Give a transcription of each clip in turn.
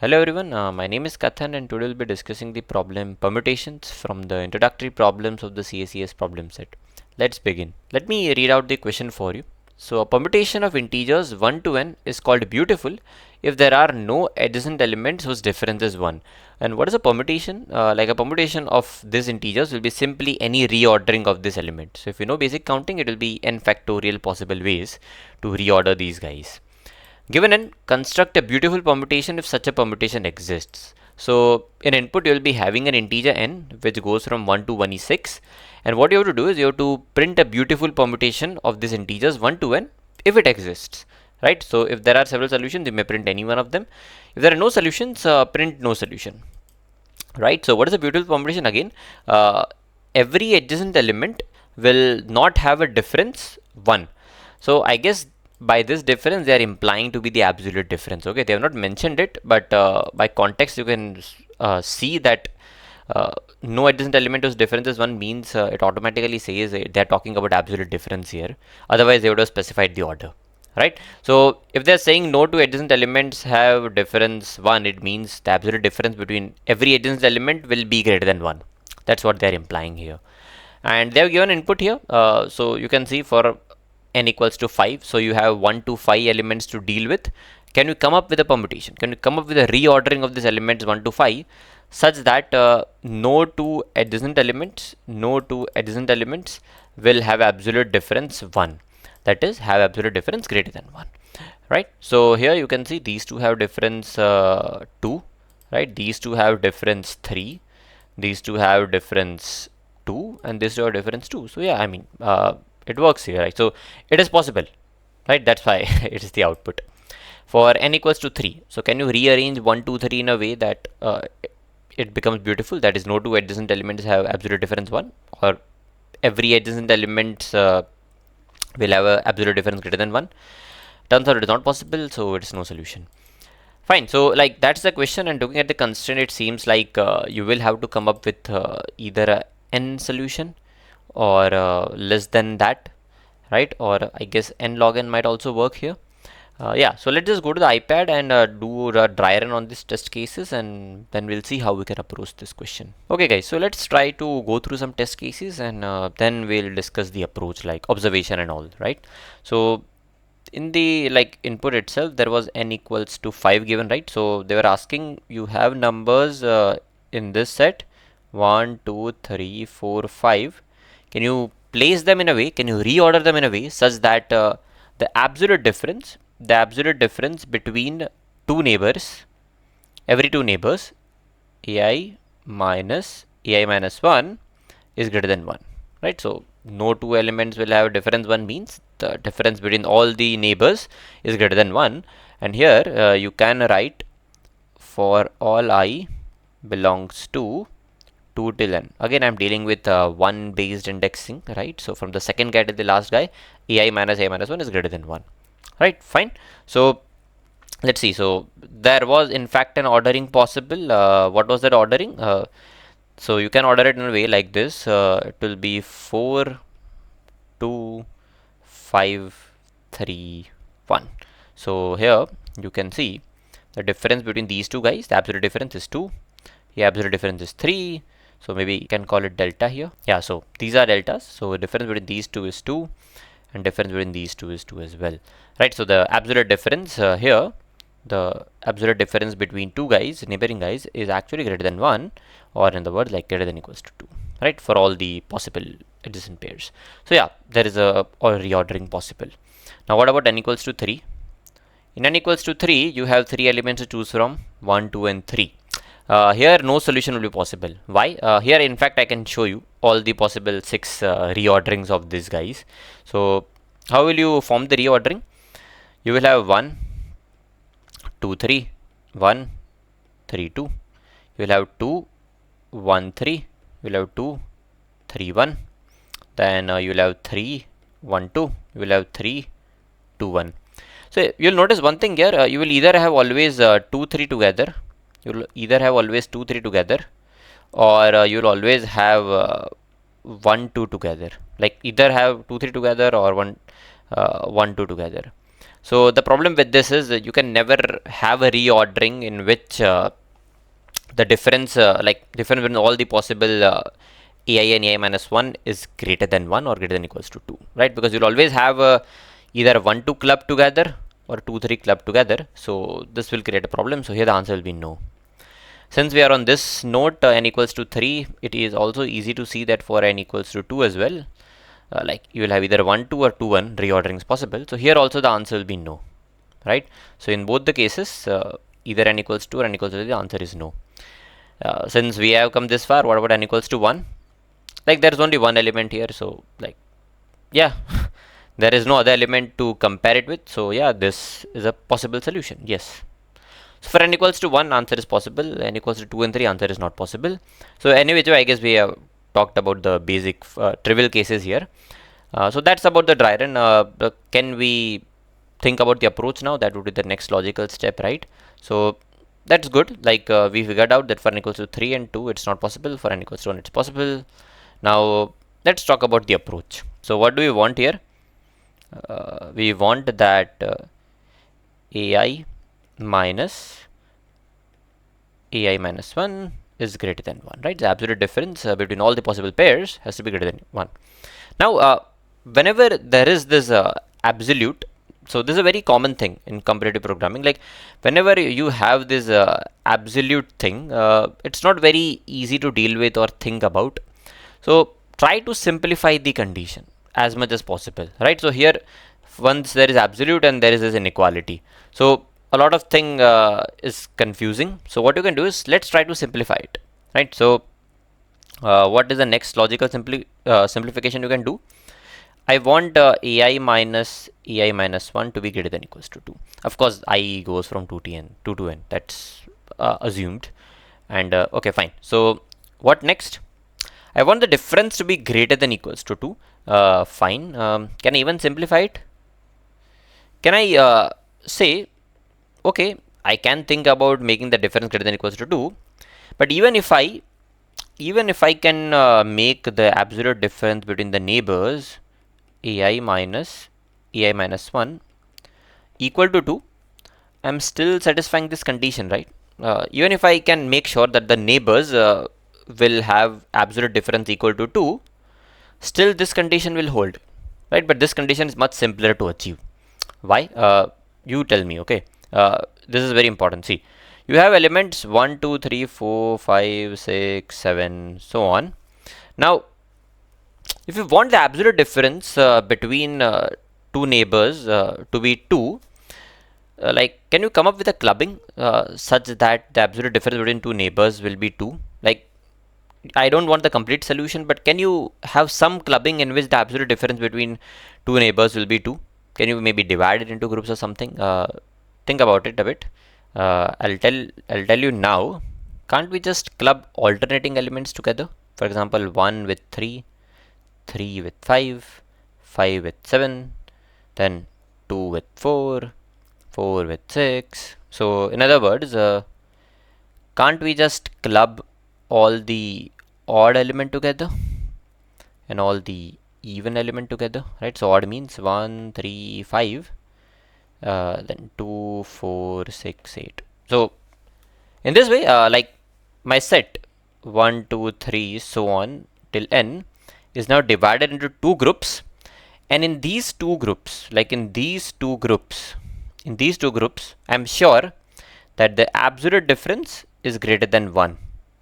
Hello everyone, my name is Kathan and today we'll be discussing the problem permutations from the introductory problems of the CSES problem set. Let's begin. Let me read out the question for you. So a permutation of integers 1 to n is called beautiful if there are no adjacent elements whose difference is 1. And what is a permutation? Like a permutation of these integers will be simply any reordering of this element. So if you know basic counting, it will be n factorial possible ways to reorder these guys. Given n, construct a beautiful permutation if such a permutation exists. So in input you will be having an integer n which goes from 1 to 1 is 6, and what you have to do is you have to print a beautiful permutation of these integers 1 to n if it exists, right? So if there are several solutions, you may print any one of them. If there are no solutions, print no solution, right? So what is a beautiful permutation? Again, every adjacent element will not have a difference 1. So I guess by this difference they are implying to be the absolute difference. Okay, they have not mentioned it, but by context you can see that no adjacent element whose difference is 1 means it automatically says they are talking about absolute difference here. Otherwise they would have specified the order, right? So if they're saying no two adjacent elements have difference 1, it means the absolute difference between every adjacent element will be greater than 1. That's what they're implying here. And they have given input here, so you can see for n equals to 5, so you have 1 to 5 elements to deal with. Can you come up with a permutation? Can you come up with a reordering of these elements 1 to 5 such that no two adjacent elements will have absolute difference 1, that is have absolute difference greater than 1, right? So here you can see these two have difference 2, right? These two have difference 3, these two have difference 2, and these two have difference 2. So yeah, I mean it works here, right? So it is possible, right? That's why it is the output for n equals to 3. So can you rearrange 1 2 3 in a way that it becomes beautiful, that is no two adjacent elements have absolute difference 1, or every adjacent element will have a absolute difference greater than 1? Turns out it is not possible, so it is no solution. Fine, so like that's the question, and looking at the constraint, it seems like you will have to come up with either a n solution or less than that, right? Or I guess n log n might also work here. Yeah, so let's just go to the iPad and do a dry run on these test cases, and then we'll see how we can approach this question. Okay guys, so let's try to go through some test cases, and then we'll discuss the approach like observation and all, right? So in the like input itself there was n equals to 5 given, right? So they were asking you have numbers in this set 1 2 3 4 5. Can you place them in a way, can you reorder them in a way such that the absolute difference between two neighbors, every two neighbors, ai minus 1 is greater than 1, right? So no two elements will have difference 1 means the difference between all the neighbors is greater than 1. And here you can write for all I belongs to 2 till n. Again I'm dealing with 1 based indexing, right? So from the second guy to the last guy, ai minus 1 is greater than 1, right? Fine. So let's see. So there was in fact an ordering possible. What was that ordering? So you can order it in a way like this. It will be 4 2 5 3 1. So here you can see the difference between these two guys, the absolute difference is 2, the absolute difference is 3. So maybe you can call it delta here. Yeah, so these are deltas. So the difference between these two is 2, and difference between these two is 2 as well, right? So the absolute difference here, the absolute difference between two guys, neighboring guys, is actually greater than 1, or in the words like greater than equals to 2, right? For all the possible adjacent pairs. So yeah, there is a reordering possible. Now what about n equals to 3? In n equals to 3, you have 3 elements to choose from, 1 2 and 3. Here no solution will be possible. Why? Here in fact I can show you all the possible 6 reorderings of these guys. So how will you form the reordering? You will have 1 2 3 1 3 2. You will have 2 1 3. You will have 2 3 1. Then you will have 3 1 2. You will have 3 2 1. So you'll notice one thing here. You will either have always 2 3 together. You will either have always 2 3 together, or you will always have 1 2 together. Like either have 2 3 together or 1 2 together. So the problem with this is that you can never have a reordering in which the difference between all the possible ai and ai minus 1 is greater than 1 or greater than equals to 2, right? Because you'll always have either 1 2 club together or 2 3 club together, so this will create a problem. So here the answer will be no. Since we are on this note, n equals to 3, it is also easy to see that for n equals to 2 as well, you will have either 1 2 or 2 1 reordering is possible. So here also the answer will be no, right? So in both the cases, either n equals 2 or n equals to 3, the answer is no. Since we have come this far, what about n equals to 1? Like there is only one element here, so like yeah, there is no other element to compare it with. So yeah, this is a possible solution. Yes. So for n equals to 1, answer is possible. N equals to 2 and 3, answer is not possible. So anyway, I guess we have talked about the basic trivial cases here. So that's about the dry run. Can we think about the approach now? That would be the next logical step, right? So that's good. Like we figured out that for n equals to 3 and 2, it's not possible. For n equals to 1, it's possible. Now let's talk about the approach. So what do we want here? We want that ai minus 1 is greater than 1, right? The absolute difference between all the possible pairs has to be greater than 1. Now, whenever there is this absolute, so this is a very common thing in competitive programming. Like whenever you have this absolute thing, it's not very easy to deal with or think about. So try to simplify the condition as much as possible, right? So here, once there is absolute and there is this inequality, so a lot of thing is confusing. So what you can do is let's try to simplify it, right? So what is the next logical simplification you can do? I want ai minus 1 to be greater than equals to 2. Of course, I goes from 2 to n. That's assumed. And okay, fine. So what next? I want the difference to be greater than equals to 2. Fine. Can I even simplify it? Can I say, okay, I can think about making the difference greater than equals to 2, but even if I can make the absolute difference between the neighbors ai minus 1 equal to 2, I'm still satisfying this condition, right? Even if I can make sure that the neighbors will have absolute difference equal to 2, still this condition will hold, right? But this condition is much simpler to achieve. Why? You tell me, okay? This is very important. See, you have elements 1 2 3 4 5 6 7 so on. Now if you want the absolute difference between two neighbors to be 2, like can you come up with a clubbing such that the absolute difference between two neighbors will be 2? Like I don't want the complete solution, but can you have some clubbing in which the absolute difference between two neighbors will be 2? Can you maybe divide it into groups or something? Think about it a bit. I'll tell you now. Can't we just club alternating elements together? For example, 1 with 3, 3 with 5, 5 with 7, then 2 with 4, 4 with 6. So in other words, can't we just club all the odd element together and all the even element together, right? So odd means 1 3 5, then 2 4 6 8. So in this way, like my set 1 2 3 so on till n is now divided into two groups, and in these two groups, I'm sure that the absolute difference is greater than 1.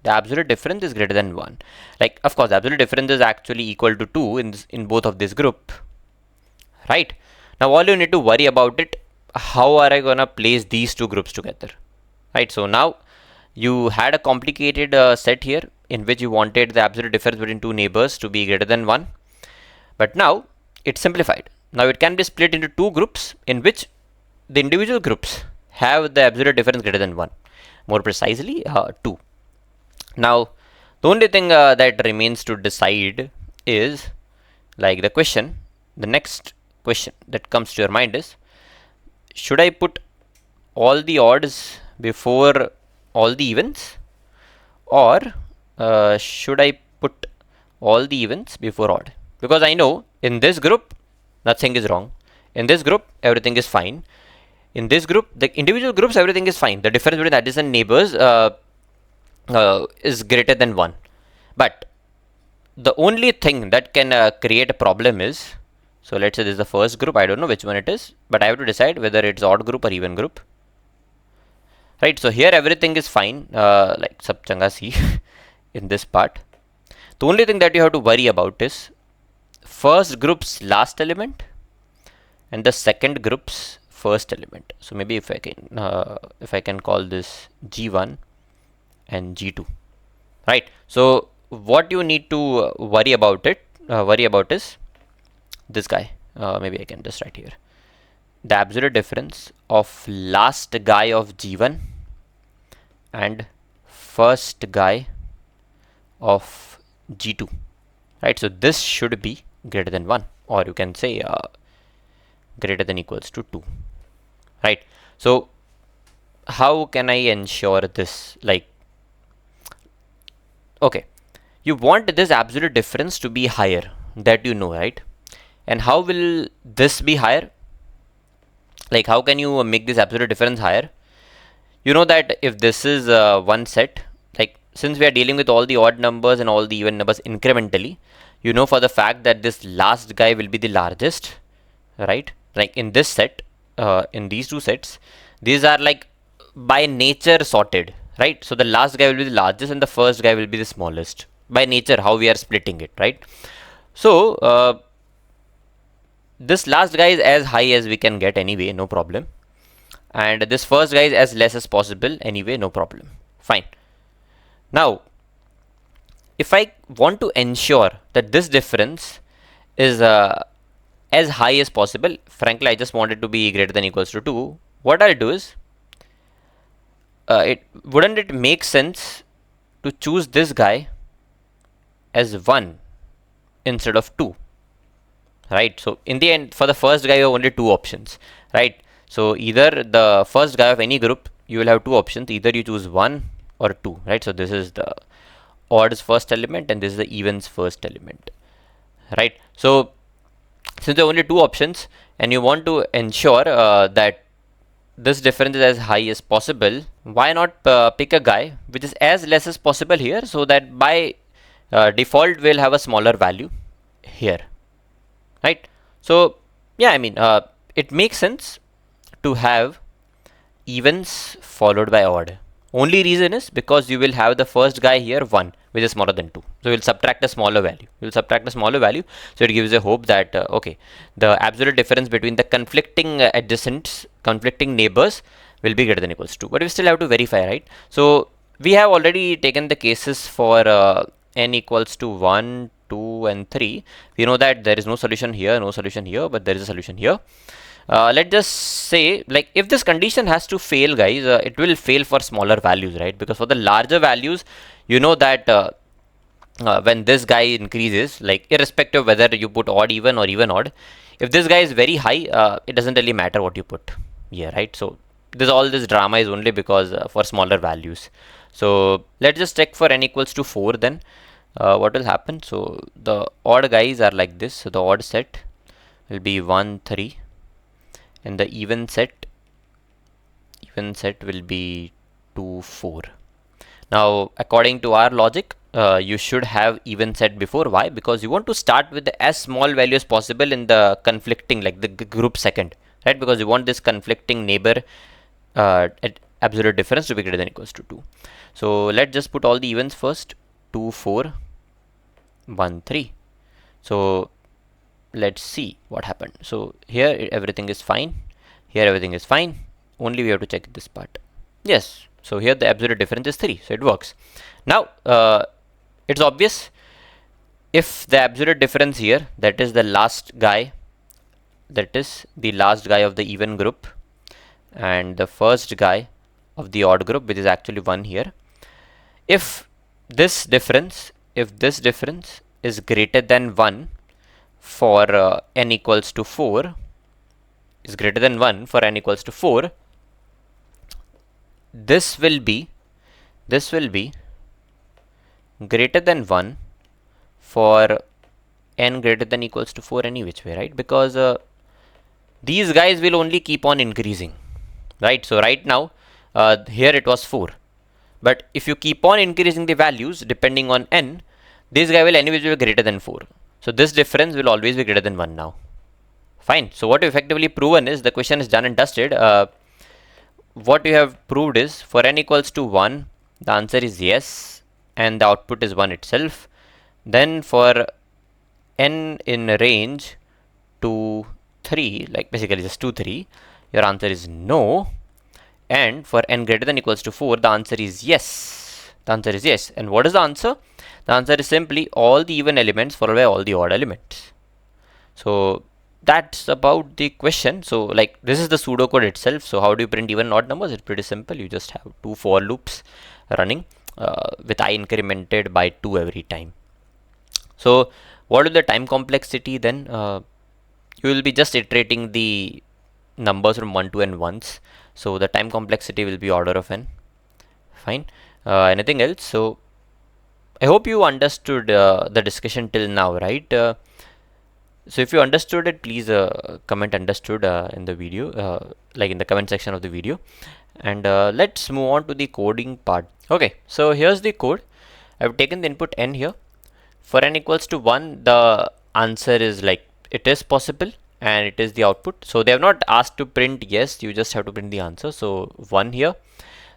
The absolute difference is greater than 1. Like, of course, the absolute difference is actually equal to 2 in both of this group, right? Now, all you need to worry about it, how are I gonna place these two groups together, right? So now you had a complicated set here in which you wanted the absolute difference between two neighbors to be greater than 1, but now it's simplified. Now it can be split into two groups in which the individual groups have the absolute difference greater than 1, more precisely 2. Now the only thing that remains to decide is like the next question that comes to your mind is, should I put all the odds before all the evens, or should I put all the evens before odd? Because I know in this group nothing is wrong, In this group, everything is fine. In this group, the individual groups, everything is fine. The difference between adjacent neighbors is greater than 1. But the only thing that can create a problem is, so let's say this is the first group. I don't know which one it is, but I have to decide whether it's odd group or even group. Right, so here everything is fine, like sab changa si in this part. The only thing that you have to worry about is first group's last element and the second group's first element. So maybe if I can call this G1 and G2, right? So what you need to worry about is this guy. Maybe I can just write here the absolute difference of last guy of G1 and first guy of G2, right? So this should be greater than 1, or you can say greater than equals to 2, right? So how can I ensure this? Like, okay, you want this absolute difference to be higher, that you know, right? And how will this be higher? Like, how can you make this absolute difference higher? You know that if this is one set, like since we are dealing with all the odd numbers and all the even numbers incrementally, you know for the fact that this last guy will be the largest, right? Like in this set, in these two sets, these are like by nature sorted, right? So the last guy will be the largest and the first guy will be the smallest by nature, how we are splitting it, right? So this last guy is as high as we can get anyway, no problem. And this first guy is as less as possible anyway, no problem. Fine. Now, if I want to ensure that this difference is as high as possible, frankly, I just want it to be greater than equals to 2. What I'll do is, wouldn't it make sense to choose this guy as 1 instead of 2? Right? So in the end, for the first guy, you have only 2 options, right? So either the first guy of any group, you will have 2 options. Either you choose 1 or 2, right? So this is the odd's first element and this is the even's first element, right? So since there are only 2 options and you want to ensure that this difference is as high as possible, why not pick a guy which is as less as possible here, so that by default we'll have a smaller value here, right? So yeah, I mean it makes sense to have evens followed by odd. Only reason is because you will have the first guy here 1, which is smaller than 2. So you'll subtract a smaller value. So it gives a hope that okay, the absolute difference between the conflicting adjacents, conflicting neighbors will be greater than equals to 2. But we still have to verify, right? So we have already taken the cases for n equals to 1, 2 and 3. We know that there is no solution here, but there is a solution here. Let's just say, like, if this condition has to fail, guys, it will fail for smaller values, right? Because for the larger values, you know that when this guy increases, like irrespective of whether you put odd even or even odd, if this guy is very high, it doesn't really matter what you put here, right? So all this drama is only because for smaller values. So let's just check for n equals to 4 then. What will happen? So the odd guys are like this. So the odd set will be 1, 3. And the even set will be 2, 4. Now, according to our logic, you should have even set before. Why? Because you want to start with as small value as possible in the conflicting, like the group second, right? Because you want this conflicting neighbor absolute difference to be greater than equals to 2. So let's just put all the evens first. 2, 4, 1, 3. So let's see what happened. So here everything is fine, here everything is fine, only we have to check this part. Yes, so here the absolute difference is 3, so it works. Now it's obvious, if the absolute difference here, that is the last guy, that is the last guy of the even group and the first guy of the odd group, which is actually 1 here, if this difference is greater than 1 for n equals to 4, is greater than 1 for n equals to 4, this will be greater than 1 for n greater than equals to 4 any which way, right? Because these guys will only keep on increasing, right? So right now, here it was 4. But if you keep on increasing the values depending on n, this guy will anyways be greater than 4. So this difference will always be greater than 1 now. Fine. So what you effectively proven is the question is done and dusted. What you have proved is for n equals to 1, the answer is yes, and the output is 1 itself. Then for n in range to 3, like basically just 2, 3, your answer is no. And for n greater than equals to 4, the answer is yes. The answer is yes. And what is the answer? The answer is simply all the even elements followed by all the odd elements. So that's about the question. So like this is the pseudocode itself. So how do you print even and odd numbers? It's pretty simple. You just have 2 for loops running with I incremented by 2 every time. So what is the time complexity then? You will be just iterating the numbers from 1 to n once. So the time complexity will be order of n. Fine. Anything else? So I hope you understood the discussion till now, right? So if you understood it, please comment understood in the video, like in the comment section of the video. And let's move on to the coding part. Okay, so here's the code. I've taken the input n here. For n equals to 1, the answer is like it is possible and it is the output. So they have not asked to print yes, you just have to print the answer. So 1 here.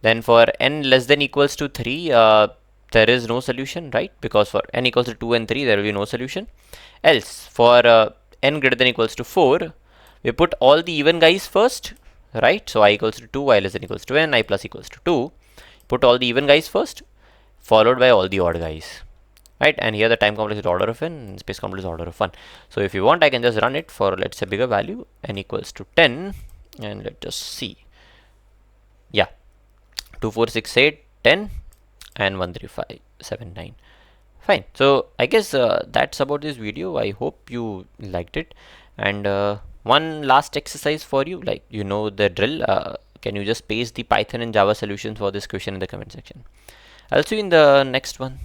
Then for n less than equals to 3, there is no solution, right? Because for n equals to 2 and 3, there will be no solution. Else for n greater than equals to 4, we put all the even guys first, right? So I equals to 2, I less than equals to n, I plus equals to 2. Put all the even guys first, followed by all the odd guys. Right, and here the time complex is order of n, and space complex is order of 1. So if you want, I can just run it for, let's say, bigger value, n equals to 10, and let's just see. Yeah, 2, 4, 6, 8, 10, and 1, 3, 5, 7, 9. Fine. So I guess that's about this video. I hope you liked it. And one last exercise for you, like you know the drill. Can you just paste the Python and Java solutions for this question in the comment section? I'll see you in the next one.